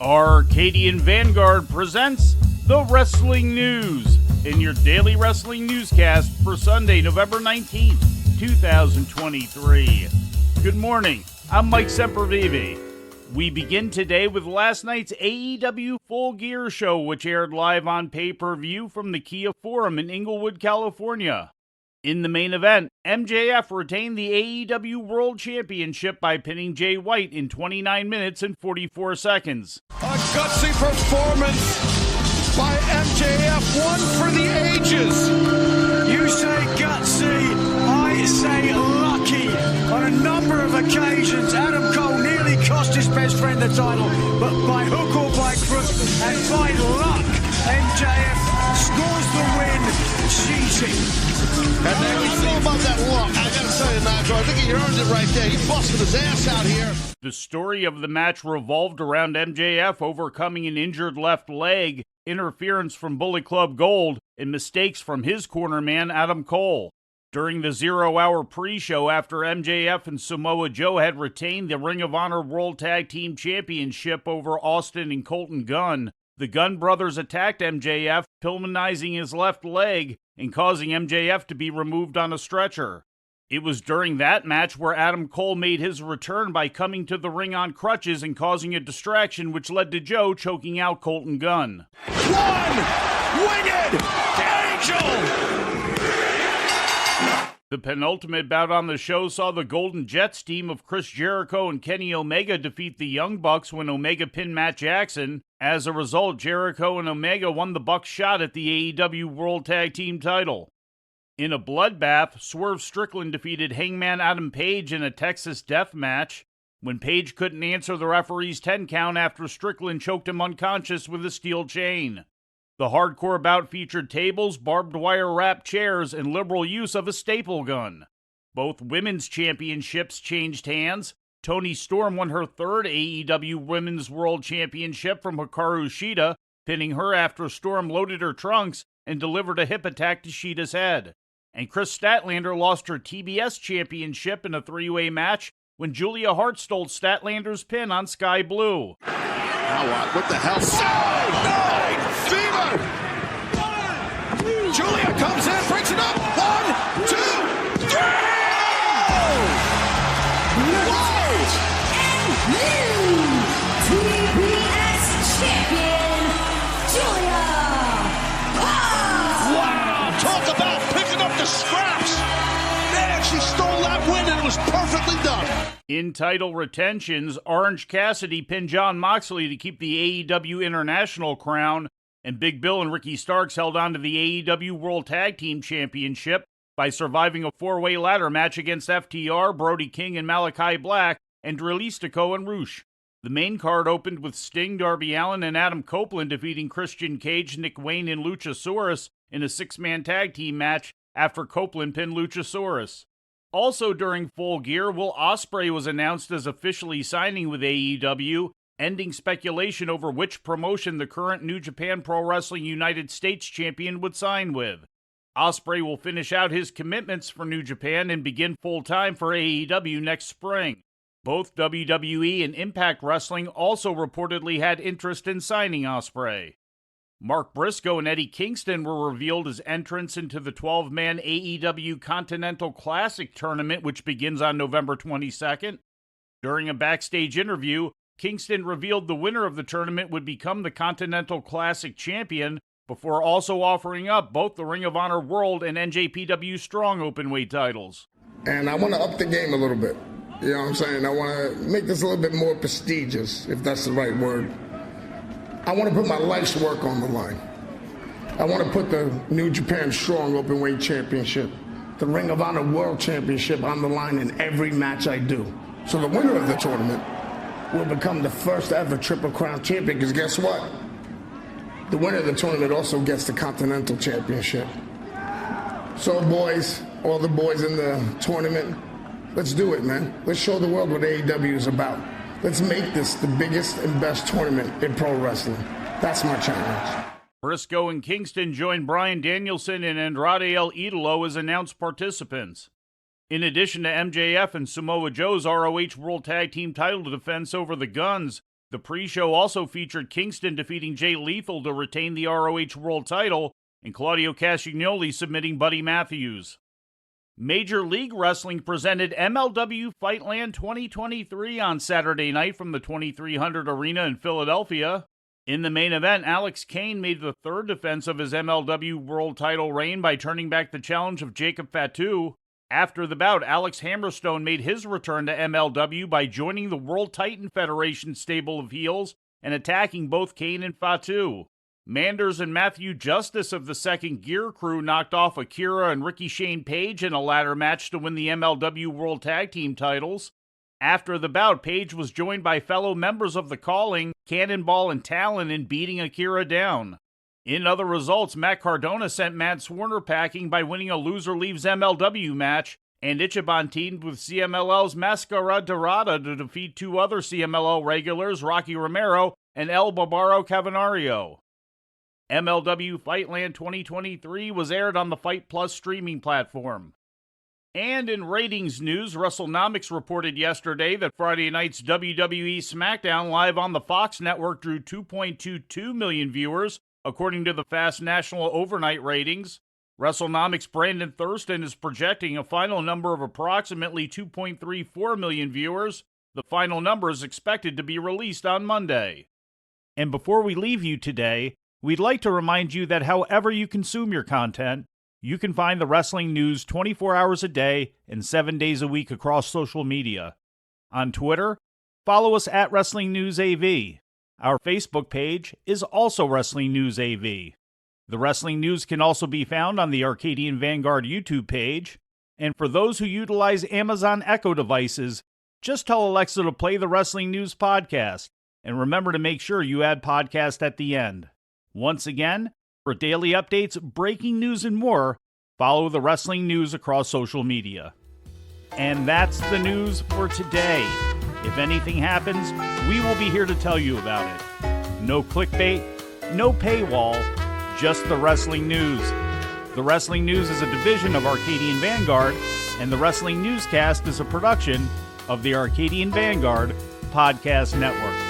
Arcadian Vanguard presents the Wrestling News in your daily wrestling newscast for Sunday, November 19th, 2023. Good morning, I'm Mike Sempervive. We begin today with last night's AEW Full Gear show, which aired live on pay-per-view from the Kia Forum in Inglewood, California. In the main event, MJF retained the AEW World Championship by pinning Jay White in 29 minutes and 44 seconds. A gutsy performance by MJF, one for the ages. You say gutsy, I say lucky. On a number of occasions, Adam Cole nearly cost his best friend the title, but by hook or by crook, and by luck, MJF scores the win, cheating. And I don't know about that luck. I gotta tell you, Nigel, I think he earned it right there. He busted his ass out here. The story of the match revolved around MJF overcoming an injured left leg, interference from Bullet Club Gold, and mistakes from his corner man, Adam Cole. During the 0-hour pre-show after MJF and Samoa Joe had retained the Ring of Honor World Tag Team Championship over Austin and Colton Gunn, the Gunn brothers attacked MJF, Pillmanizing his left leg and causing MJF to be removed on a stretcher. It was during that match where Adam Cole made his return by coming to the ring on crutches and causing a distraction, which led to Joe choking out Colton Gunn. One winged angel! The penultimate bout on the show saw the Golden Jets team of Chris Jericho and Kenny Omega defeat the Young Bucks when Omega pinned Matt Jackson. As a result, Jericho and Omega won the Bucks' shot at the AEW World Tag Team title. In a bloodbath, Swerve Strickland defeated Hangman Adam Page in a Texas death match when Page couldn't answer the referee's 10 count after Strickland choked him unconscious with a steel chain. The hardcore bout featured tables, barbed wire wrapped chairs, and liberal use of a staple gun. Both women's championships changed hands. Toni Storm won her third AEW Women's World Championship from Hikaru Shida, pinning her after Storm loaded her trunks and delivered a hip attack to Shida's head. And Chris Statlander lost her TBS Championship in a three-way match when Julia Hart stole Statlander's pin on Sky Blue. Now what the hell? No! Fever! Julia comes in, breaks it up. 1, 2, 3! And new TBS champion, Julia Hart! Wow! Talk about picking up the scraps! Man, she stole that win and it was perfectly done. In title retentions, Orange Cassidy pinned Jon Moxley to keep the AEW International crown, and Big Bill and Ricky Starks held on to the AEW World Tag Team Championship by surviving a four-way ladder match against FTR, Brody King, and Malachi Black, and Dralistico and Roosh. The main card opened with Sting, Darby Allin, and Adam Copeland defeating Christian Cage, Nick Wayne, and Luchasaurus in a six-man tag team match after Copeland pinned Luchasaurus. Also during Full Gear, Will Ospreay was announced as officially signing with AEW, ending speculation over which promotion the current New Japan Pro Wrestling United States champion would sign with. Ospreay will finish out his commitments for New Japan and begin full-time for AEW next spring. Both WWE and Impact Wrestling also reportedly had interest in signing Ospreay. Mark Briscoe and Eddie Kingston were revealed as entrants into the 12-man AEW Continental Classic tournament, which begins on November 22nd. During a backstage interview, Kingston revealed the winner of the tournament would become the Continental Classic champion, before also offering up both the Ring of Honor World and NJPW Strong Openweight titles. And I want to up the game a little bit. You know what I'm saying? I want to make this a little bit more prestigious, if that's the right word. I want to put my life's work on the line. I want to put the New Japan Strong Openweight Championship, the Ring of Honor World Championship on the line in every match I do. So the winner of the tournament will become the first ever Triple Crown champion, because guess what? The winner of the tournament also gets the Continental Championship. So boys, all the boys in the tournament, let's do it, man. Let's show the world what AEW is about. Let's make this the biggest and best tournament in pro wrestling. That's my challenge. Briscoe and Kingston joined Bryan Danielson and Andrade El Idolo as announced participants. In addition to MJF and Samoa Joe's ROH World Tag Team title defense over the Guns, The pre-show also featured Kingston defeating Jay Lethal to retain the ROH World title, and Claudio Castagnoli submitting Buddy Matthews. Major League Wrestling presented MLW Fightland 2023 on Saturday night from the 2300 Arena in Philadelphia. In the main event, Alex Kane made the third defense of his MLW World title reign by turning back the challenge of Jacob Fatu. After the bout, Alex Hammerstone made his return to MLW by joining the World Titan Federation stable of heels and attacking both Kane and Fatu. Manders and Matthew Justice of the Second Gear crew knocked off Akira and Ricky Shane Page in a ladder match to win the MLW World Tag Team titles. After the bout, Page was joined by fellow members of the Calling, Cannonball and Talon in beating Akira down. In other results, Matt Cardona sent Matt Swerner packing by winning a loser leaves MLW match, and Ichiban teamed with CMLL's Mascara Dorada to defeat two other CMLL regulars, Rocky Romero and El Barbaro Cavanario. MLW Fightland 2023 was aired on the Fight Plus streaming platform. And in ratings news, WrestleNomics reported yesterday that Friday night's WWE SmackDown live on the Fox network drew 2.22 million viewers, according to the Fast National Overnight ratings. WrestleNomics' Brandon Thurston is projecting a final number of approximately 2.34 million viewers. The final number is expected to be released on Monday. And before we leave you today, we'd like to remind you that however you consume your content, you can find the wrestling news 24 hours a day and 7 days a week across social media. On Twitter, follow us at Wrestling News AV. Our Facebook page is also Wrestling News AV. The Wrestling News can also be found on the Arcadian Vanguard YouTube page. And for those who utilize Amazon Echo devices, just tell Alexa to play the Wrestling News podcast. And remember to make sure you add podcast at the end. Once again, for daily updates, breaking news, and more, follow the Wrestling News across social media. And that's the news for today. If anything happens, we will be here to tell you about it. No clickbait, no paywall, just the Wrestling News. The Wrestling News is a division of Arcadian Vanguard, and the Wrestling Newscast is a production of the Arcadian Vanguard Podcast Network.